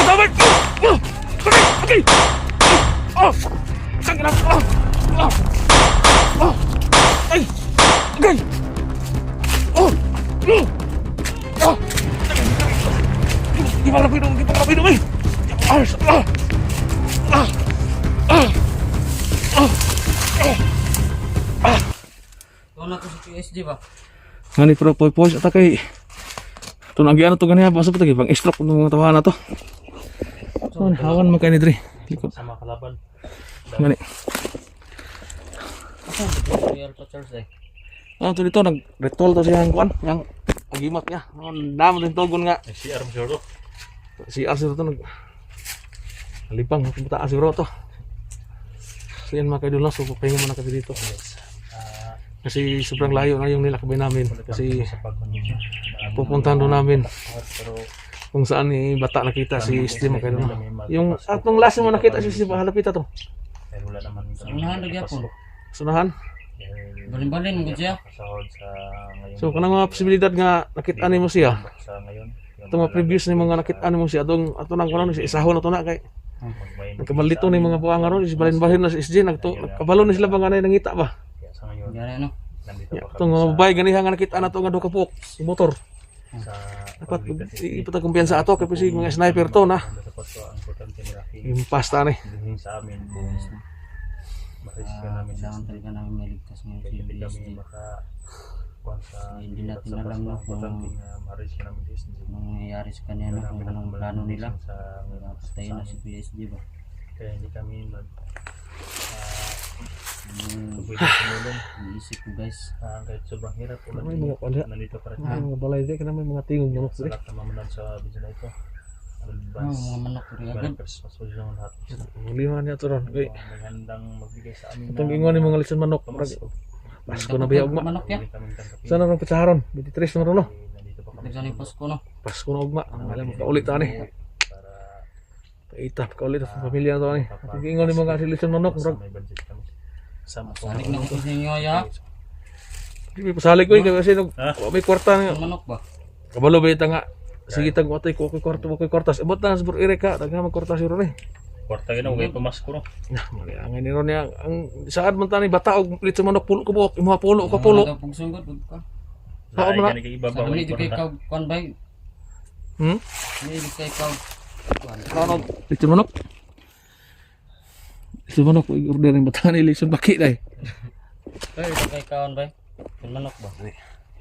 Sabay! Okay! Oh! Saan ka na? Ay! Okay! Di pa rapido eh! Ito na ko sa QSG ba? Ngani pero poy ata kay ito nagyan to ganiya basta pa bang stroke ng mga tawahan na to. So, hawan man kay ni dre. Likod Sama kalaban. ngani. Real Pachars eh. To dito nag-ritual to siyang kuan, yang agimat niya. Damo din tolgon nga. Si Arm Zoro. Si Arthur to nag lipang pumunta siguro to. So yan mga kaidol, so pahinga muna kami dito. Kasi sobrang layo na yung nilakbay namin. Kasi pupuntahan doon namin kung saan ni bata nakita si Steve mga kaidol. Yung atong last mo nakita si Steve, halapit to. Sa unahan lagi ako. Sunahan. Balin-balin mo siya. So kanang mga posibilidad nga nakita nimo siya. Itong mga previous ni mga nakita nimo siya atong ato nang karon si isahon na to na kay nagkamalito ni mga buwang ron, is balin-balin na si SJ nagkabalo na sila ba nga nangita ba? Gani ano? Itong mga babae ganiha nga nakita na to nga duha ka puok si motor. Dapat ipatag kumpiyansa ato kay si mga sniper to na. Impasta ni. Sa amin Kailangan talaga namin maligtas ngayon si BSG. Hindi natin alam na kung anong nangyayari sa kanya, no? Kung anong plano nila. Patayin na si BSG ba? Kaya hindi kami Iisip ko guys. kahit sobrang hirap ulan May mga pala. nandito pa rin Mga balay di kana may mga tingog manok sa dre. lahat na mamunod sa video na ito. Mga manok ko rin agad. Merry Christmas po sa lahat. Ulihan niya to ron. Kay May handang magbigay sa amin atong ingon ni mga lison manok. Pasko na biya ugma. Manok ya? Sana nang pitsaharon. 23 na ron no. Nandito pa kami Nagsan yung Pasko no? Pasko na ugma. Alam mo kaulit ta ni. para Paita kaulit sa pamilya to ni. Atong ingon ni mga lison manok. sa Murag may budget kami. Sama po. Sanik na ko sa inyo ya? di pasalig ko kasi nag may kwarta nga. Ang manok ba? Kabalo ba ita nga. Sige tag watay ko kwarta mo kwartas. Ebot na sa Erika daghan man kwarta si ron eh. Kwarta gina ugay pamasko no. Nah, mariangan ni ron niya ang saad man tani bata og lison manok pulo ko buok imuha pulo ka pulo. Pag sunggod ka. Oo, Ay man. gani kay ibabaw. Sabi ni kay ikaw kuan ba? Hmm? Hindi kay ikaw kuan. Ano? Lechon manok? Lechon manok, i-order ng bata ni lechon baki na eh. Kay kay kaon ba? Yung manok ba?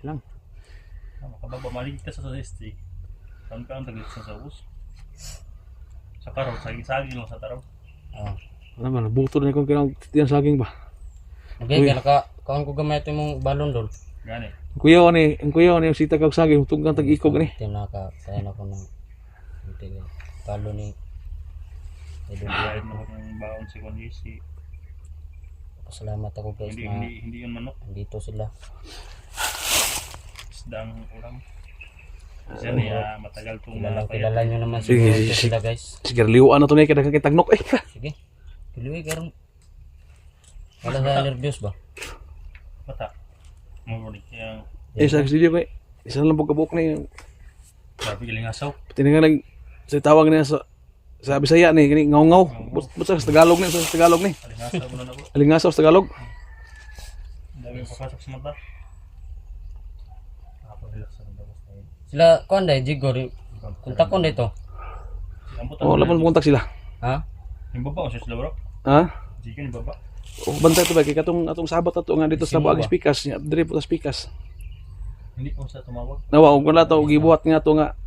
Lang. Makababa maligtas sa ST. Kan taglit sa us. Sa karo saging lang sa taraw. Ah. Ano ba, nabuto na kung kinang titiyan saging ba? Okay, kaya kaon ko gamay ito mong balon dol. Gani. Ang kuyaw ni, yung sita kag saging, tunggang tag-ikog ni. Tinaka, kaya na ko ng balon ni Idol. Kahit na kung baon si Kondisi. Pasalamat ako guys na Hindi yun manok. dito sila. Isdang ulam. Kasi niya matagal itong Kilala nyo naman Sige, siguro sige, ito sila guys. Sige, liwaan na to niya, kada kakitagnok eh. Sige. Piluwi karon. Wala sa nervyos ba? Bata. Mamulit kaya Sa studio ko eh. Isa na lang pagkabuk na yung grabe ilingasaw. tinangan sa tawag niya sa Bisaya ni, kini ngaw-ngaw. Busa sa Tagalog ni, sa Tagalog ni. Alingasaw mo na ako. Alingasaw sa Tagalog. Dami papasok sa mata. Relax sa mga basta yun. Sila kuan dai Jigor. Kontak ko dito. Oh, laban mo kontak sila. Ha? Yung baba o siya sila bro? Ha? Sige yung baba. O bantay to ba kay katong atong sabat ato nga dito sa Simo Buag ba? Speakers, nya dire po sa speakers. Hindi ko sa tumawag. Nawa og wala to gibuhat nga to nga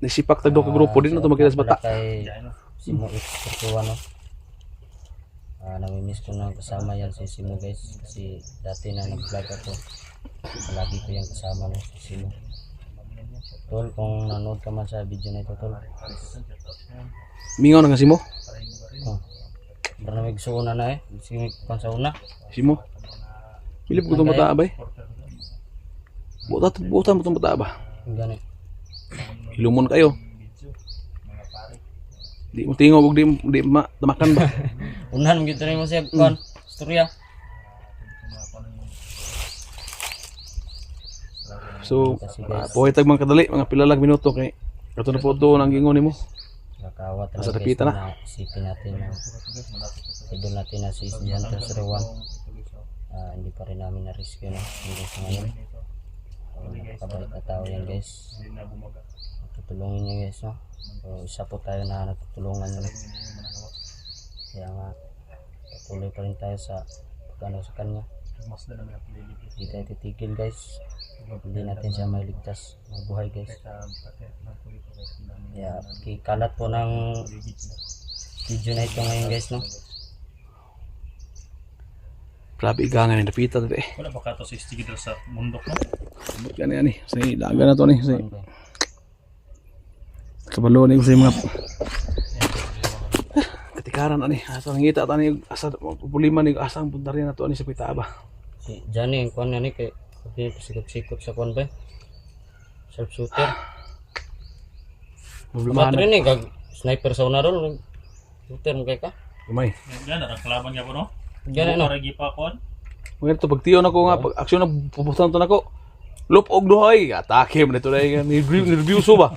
nisipak tag do ka grupo din na to makita sa bata. Kay Diyan no. Simo Ikutuan no. Namimiss ko na kasama yan si Simo guys kasi dati na nag-vlog ako. Palagi ko yung kasama no si Simo. Tol, kung nanood ka man sa video na ito tol. Mingaw na nga simo. Oh. Maraming suuna na eh. Sige pang sa una. Simo. Pilip ko tong bata bay. Buta mo tong bata ba? Gani. Ilumon kayo. Di mo tingog og di tamakan ba? Unahan gid rin mo siya kon. Storya. So, buhay tag mga kadali, mga pilalag minuto kay kato na po to nang gingon nimo. Nakawat na Nasa guys dapitan na. na isipin natin na idol natin na si Hunter 01. Hindi pa rin namin na-rescue na hanggang sa ngayon. Nakakabait na tao yan guys. Tutulungin niya guys, no? So, isa po tayo na nagtutulungan nyo. Kaya nga patuloy pa rin tayo sa pagkano sa kanya. Hindi tayo titigil guys. Hindi natin siya mailigtas. Mabuhay guys. Kaya kikalat po ng video na ito ngayon guys, no? Grabe igangan ni napita dito eh. Wala ba ka to sa istig dito sa mundok, no? Abot ka na yan eh. Say, daga na to ni. Say, Ano ba? kabalo ni ko sa mga katikaran ani. Asa ngita ta ni asa problema ni asa ang punta rin na to ani sa Pitaba. Si Johnny ang kuhan na ni kay sikot-sikot sa kuhan ba? Self shooter. Problema Matri na. ni kag sniper sa una ron. Shooter mo kay ka? Gamay. Yan, nakakalaban niya po, no? Gana no. Para gipakon. Mga ito pagtiyo na ko nga pag aksyon na puputan to nako. Lop og duhay, atake man ito dai ni nervyoso ba.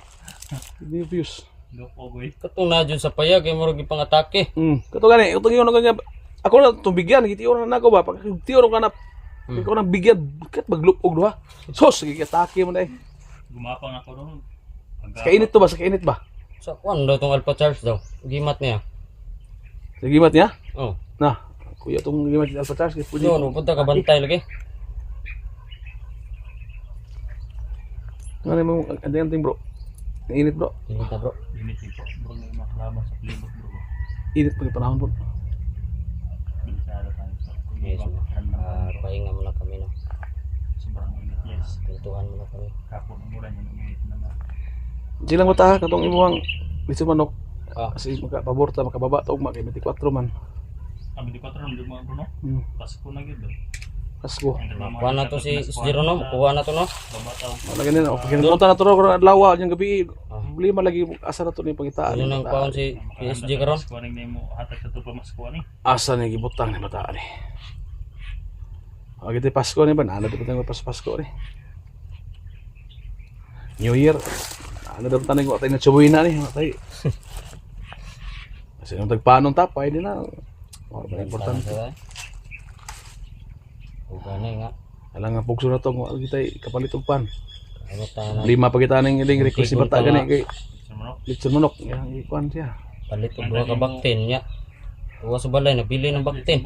Nervyos. Lopogoy. Katong na dyan sa payag kay murag ipang-atake. Kato gani, ito yun na kanya. Ako na itong bigyan, gitiyo na nako ba? Pag gitiyo na ka na, ikaw na bigyan, bakit maglupog duha? Sos, gigitake mo na eh. Gumapang ako doon. Sa kainit to ba? Sa kainit ba? Sa kuhan daw tong Alpha Charles daw. Gimat niya. Sa gimat niya? Oh. Na, kuya itong gimat niya Alpha Charles. Yun, punta ka bantay lagi. Ano mo, anting bro? Init bro. Init na bro. Init po. Bro, may makalaban sa plibot, bro. Init pag panahon bro. Bilisado tayo sa Yes, pahinga muna kami no. sobrang init, yes. Pintuhan muna kami. Kapon ang mura niya, uminit naman. Silang mata, katong imuhang litso manok. Ah, Kasi makapaborta, makababa to, maka 24 man. Ang 24 naman, di mo, bro, no? Hmm, Pasko na yun, doon. Pasko. kuha na to si Zero no. Kuha na to no. Babataw. Malagay nila, pag kinapunta na to ro, lawa, yung gabi, Ah. problema lagi, asa na to ni pangitaan. Ano nang kuha si PSG karon? Kuwaning na mo, hatag sa tupa mas kuwaning. Asa ni gibutang ni bataan ni. Agad Pasko ni ba? Ano di butang Pasko ni? New Year. Ano daw tanong ko tayo na chubuin na ni, tay. Kasi nung tagpanon tapay din na. Oh, importante. O gani nga. Alang nga pugso na to, kung kita kapalit og pan. Ano tayo na Lima pa kita nang iling request si bata gani kay Sa manok. litson manok. Yang ikuan siya. palit og duha ka baktin niya. Tuwa sa balay nabili ng baktin.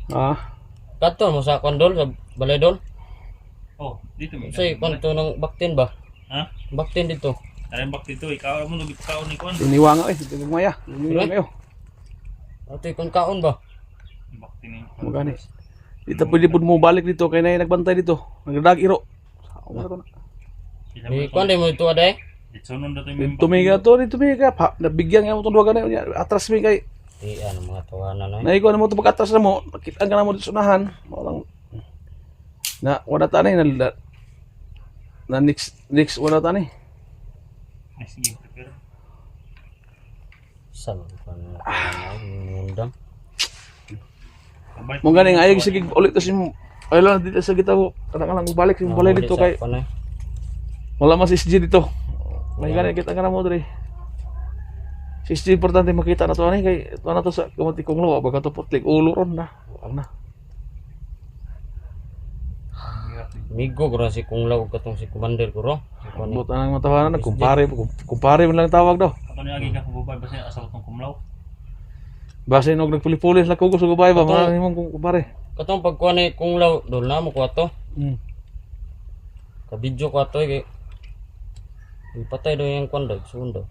Ah, Kadto mo sa kondol sa balay dol. Oh, dito may. Say kanto ng baktin ba? Ha? Baktin dito. Alam bak dito, ikaw mo nung ipakaon ni Kwan. iniwa nga tingog maya. Iniwa kayo. Ato kon kaon ba? Bakti ni. Mo gani. Dito pwede pud mo balik dito kay nay nagbantay dito. Nagdag iro. Sa na to na. Di kon mo ito aday. Dito nun dato yung Tumiga to, tumiga pa. Nabigyan nga mo tong duha ganay. Atras mi kay Di ano mga tawanan na. naiko na mo to pag atras na mo. Nakita ka na mo dito sa unahan. Mo lang na wala ta na next wala ta ni. Sige, prepare. Saan kon ngundam. Mo gani nga ayog sige ulit to si ay lang dito sa gitaw. Kadang-kadang balik si balay dito kay wala mas SG dito. May gani kita ka na mo dre. SG importante makita na to ani kay to na to sa kamati kong lawa baga to putlik ulo ron na. Wala na. Migo ko si kung law katong si commander ko ro. Buta nang matawanan kumpare man lang tawag daw. Ako na agi ka kubabay basta asal tong kumlaw. Base nog nagpulis la kugo sa gubay ba marami mong kumpare. Katong pagkuha ni kung law dol na mo kwato. Ka video kwato kay ipatay daw yung kondo sundo.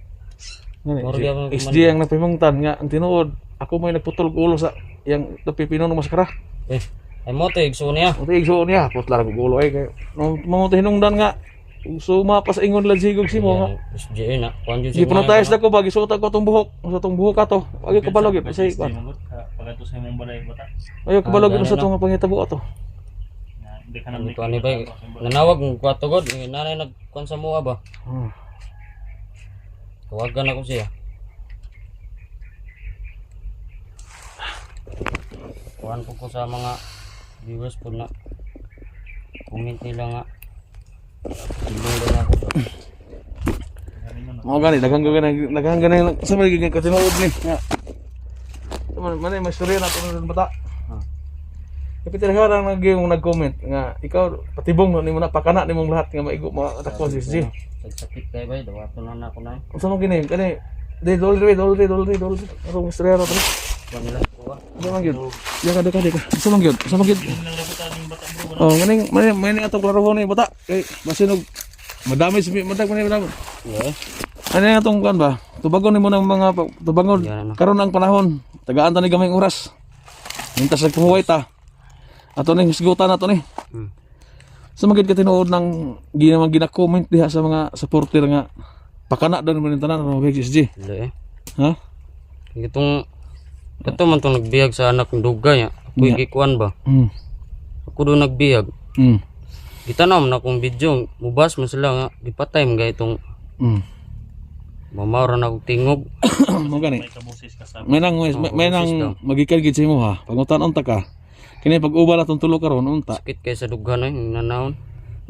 Ngani SG ang nagpimungtan nga ang tinuod ako may nagputol og ulo sa yang pipino ng maskara. Ay mo to igso niya. Uti igso niya putla ra gulo ay kay mo hinungdan nga suma pa sa ingon la jigog si mo nga. SJ na. Kuan jud Di punotayas na ko bagi suot ko tong buhok, sa tong buhok ato. Agi kabalog ito say kon. Pagato sa imong balay bata. Ayo kabalog ito sa tong pangitabo ato. Hindi ka nang Ito ani ba nanawag ng kwato god nanay nagkuan sa mua ba. Tawagan ako siya. Kuhan ko sa mga viewers po na comment nila nga tulong lang ako. Mao gani daghang gani sa magiging katinuod ni. Nga. Man may istorya na tunog bata. Kapit lang nag-comment nga ikaw patibong nimo na pakana nimong lahat nga maigo matakbo si SG. Sakit kayo ba? Dawato na ako na. Unsa man gini kani de dolre. Arong istorya ra to. Kuha nila. Kuha. Unsa man gyud? Deka. Unsa man gyud? Yung nalabutan yung bata bro. Oh, may atong klaro ni bata. Kay basinog madami madag man. Yeah. Ano nga itong kan ba? Tubagon mo ng mga tubagon. Yan, ano. Karon ang panahon. Tagaan ta ni gamay oras. Mintas nagpuhuway ta. Ato ning hisgutan nato ni. So magid ka tinuod ng gina-comment diha sa mga supporter nga pakana daw mo ning tanan ng BXG. Dili eh. Ha? Ito man itong nagbihag sa anak ng dugay. Ako'y Yeah. gikuan ba? Ako doon nagbihag. Gitanam na akong video. Mubas mo sila nga. Gipatay mga itong mamawra na akong tingog. Mo gani. May kabusis kasama. May nang magikan gid sa imo ha. Pangutan unta ka. Kini pag-uban atong tulo karon unta. Sakit kayo sa dughan yung nanahon.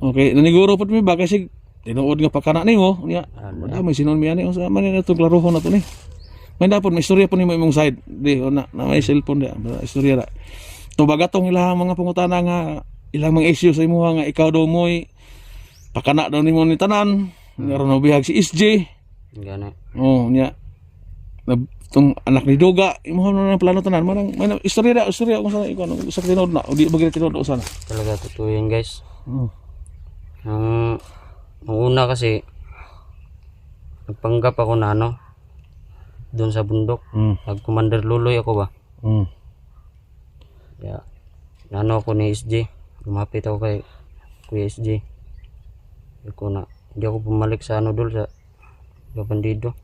Okay, naniguro pud mi ba kasi tinuod nga pakana nimo niya. Ano? May sinon mi ani unsa man ni itong klarohon nato ni. May dapat may istorya po nimo imong side. Di na may cellphone di istorya ra. Tubagatong ilang mga pangutana nga ilang mga issue sa imo nga ikaw daw moy pakana daw nimo ni tanan. Ngaron bihag si SJ. Gana. Oh, niya. Tong anak ni Duga, imo na plano tanan. Manang may istorya kung sa ikaw sa tinuod na o di bagay tinuod usa na. Talaga totoo yan guys. Oh. Ang una kasi nagpanggap ako na ano doon sa bundok. Nag-commander luloy ako ba? Kaya nano ako ni SJ. Lumapit ako kay Kuya SJ. Hindi ako bumalik sa ano doon sa Bandido.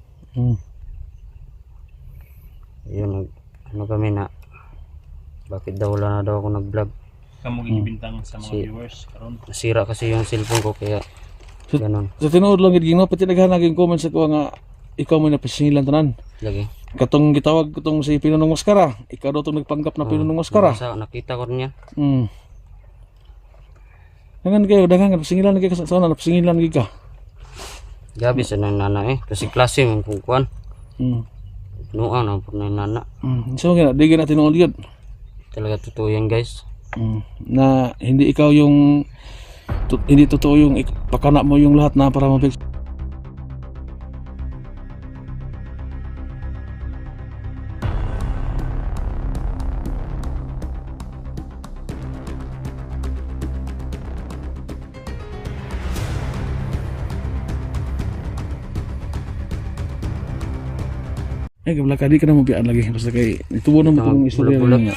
Yun, ano kami na bakit daw wala na daw ako nag-vlog. Kamu gibintang sa mga viewers karon. Nasira kasi yung cellphone ko kaya ganon. Sa tinuod lang gid ginoo pati daghan naging comment sa ko nga ikaw mo na pasingilan tanan. Lagi. Katong gitawag katong si Pinunong Maskara, ikaw daw tong nagpanggap na Pinunong Maskara. Nakita ko rin yan. Dagan pasingilan lagi ka sa na pasingilan lagi ka. Gabi sa nana kasi klase mong kukuan. Nuang na po na nana. So gina di gina tinuod yun. Talaga totoo yan guys. Na hindi ikaw yung hindi totoo yung pakana mo yung lahat na para mabig. Ay, kabla ka, di ka na mabiaan lagi. Basta kay, itubo na mo itong istorya bulak-bulak. nga.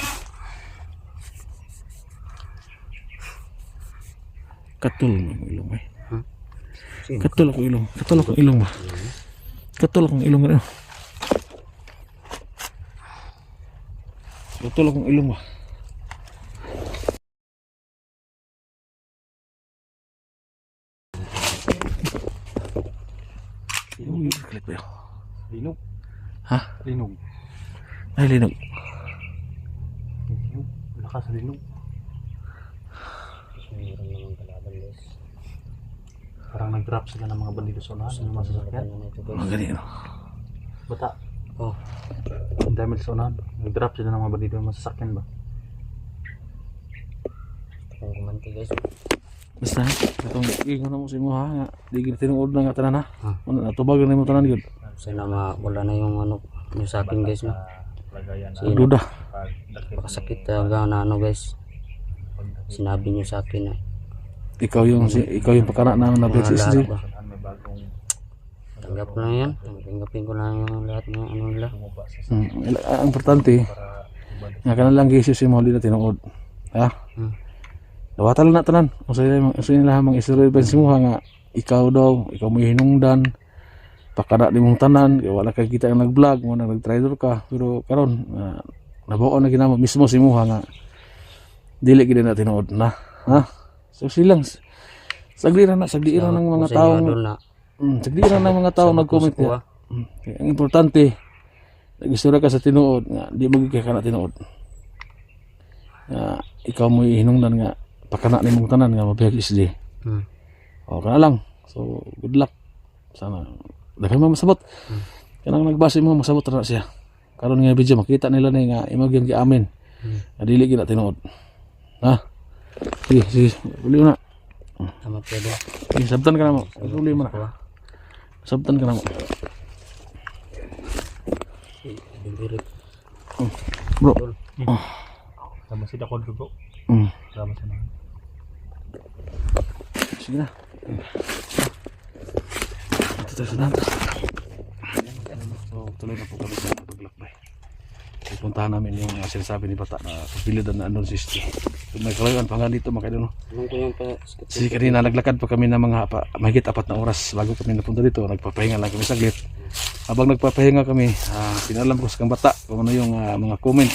Katul mo yung ilong ba? Katul akong ilong. Katul akong ilong ba? Katul akong ilong ba? Katul akong ilong ba? Uy, kalit ba yun? Linog. Ha? Linog. Ay, linog. Linog. Lakas linog. Mayroon naman kalaban guys. Parang nag-drop sila ng mga bandido sa unahan. Ano masasakyan? Mga ganyan. Bata. Oh, Ang dami sa unahan. Nag-drop sila ng mga bandido na masasakyan ba? ang kumanti guys. Basta, itong ingon na mo sa imo ha, nga, di gina tinuod na nga tanan ha. Ah. Natubag na mo tanan yun. Sana wala na yung ano yung sa akin guys no. Lagayan Sino? Duda. Pakasakit talaga na ano guys. Sinabi niyo sa akin na Ikaw yung pakana namin na mga BXSG. lahat ba. Tanggap ko lang yan. Tanggapin ko lang yung lahat ng ano nila. Ang importante, nga ka na lang gisis yung mga di na tinuod. Ha? Dawatan lang na tanan. Usa nila mga istorya mo nga ikaw daw, ikaw mo hinungdan. Pakada di mong tanan, kaya wala kay kita ang nag-vlog, mo nag-trader ka. Pero karon nabuo na ginamo mismo si Muha nga dili gid na tinuod na. Ha? So silang sagliran ng mga tao. Sagliran ng mga tao nag-comment niya. Kaya ang importante, nag-istorya ka sa tinuod nga di magiging ka na tinuod. Ikaw mo hinungdan nga pakana nimong tanan nga mabihag isdi. O kana lang. So good luck. Sana Dapat mo masabot. Kanang nagbase mo masabot na siya. Karon nga video makita nila ni nga imo gyud giamin. Nga dili gyud na tinuod. Ha? Sige, uli mo na. Tama pwede. Sige, sabtan ka na mo. Uli mo na. Sabtan ka na mo. Bindirit. Bro. Sama si Dakod bro. Sama sa naman. Sige na. Ito sa danta. So, tuloy na po kami sa paglakbay. Pupuntahan namin yung sinasabi ni Bata na pagbilidan na andun si Sti. Nagkalayuan pa nga dito mga kaidol. Anong ko yung pa... Kasi kanina naglakad pa kami ng mahigit 4 na oras bago kami napunta dito. Nagpapahinga lang kami saglit. Habang nagpapahinga kami, pinalam ko sa kang Bata kung ano yung mga comment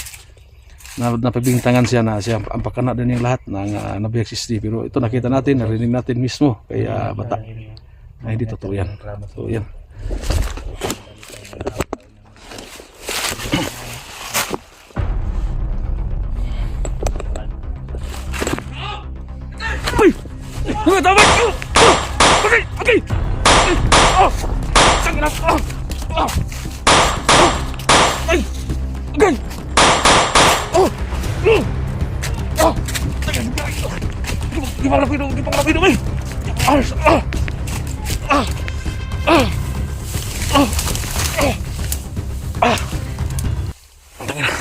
na napabintangan siya na siya ang pakana din yung lahat ng nabiyag si Sti. Pero ito nakita natin, narinig natin mismo kay Bata. Ay, hindi totoo yan. Totoo yan. Uy! Mga tama! Okay! Okay! Oh! Saan na! Oh! Oh! Ay! Okay! Oh! Oh! Di pa ka napinom! Di pa ka napinom eh! Ah! Ah! Ah! Ah! Ah! Ah! Ang tangin na.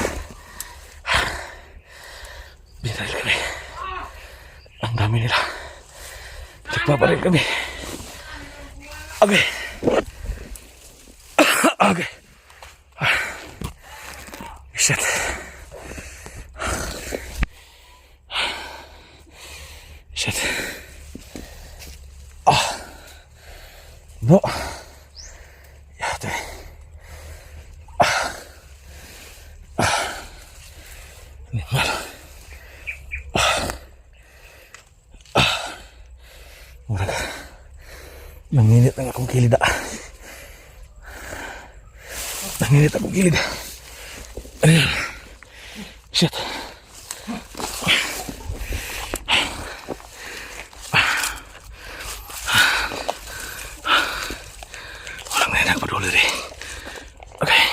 Binaril kami. Ang dami nila. Nagpaparil kami. Okay. Okay. Shit. Shit. Bro. Yate. Animal. Murag. Nanginit ang akong kilid. Nanginit akong kilid. Ano yan? Shit. Walang na nagpadulid eh. Okay.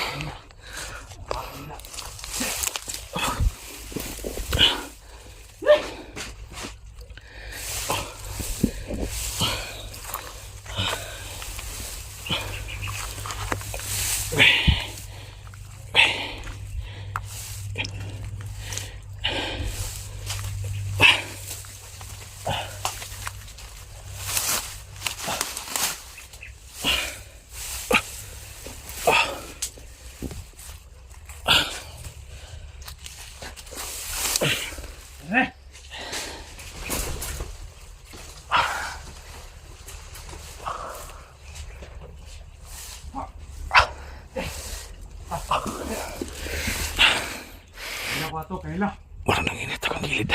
Warang nanginit akong gilid.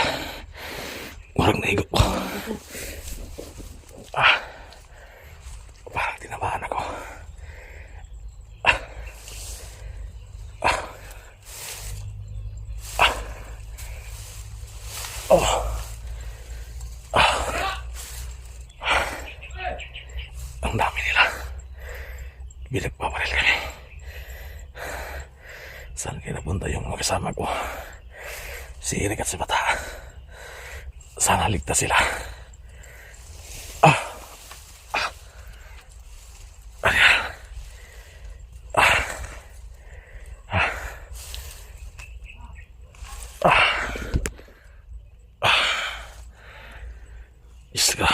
Warang naigo ko. Parang tinamaan ako. Ang dami nila. Binagpaparil kami. Saan kayo napunta yung mga kasama ko? Si Eric at si Bata. Sana ligtas sila. Diyos ka.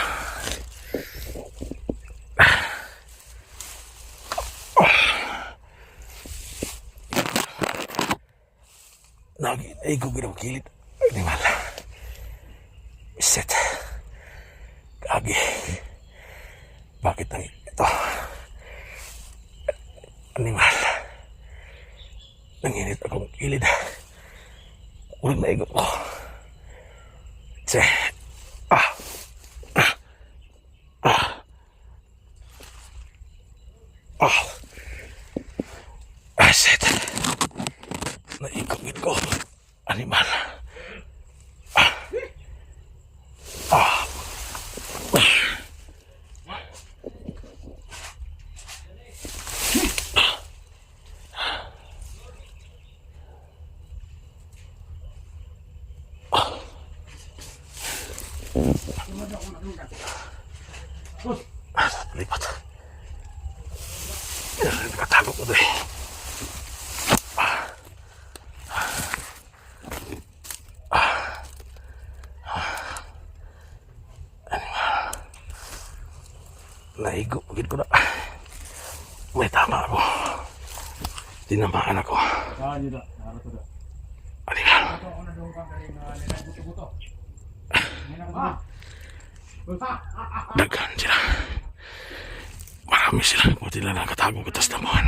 Ay, ko ginawagilid. Animal. Iset. Kagi. Bakit ang ito? Animal. Nanginit akong kilid. Ulang naigo ko. Tse. Iset. Naikagit ko. Animal. Lipat. Nakatago ko doon. Naigo, pagid ko na. May tama ako. Tinamaan ako. Halika. Daghan sila. Marami sila. Buti lang nakatago ko tas tamuhan.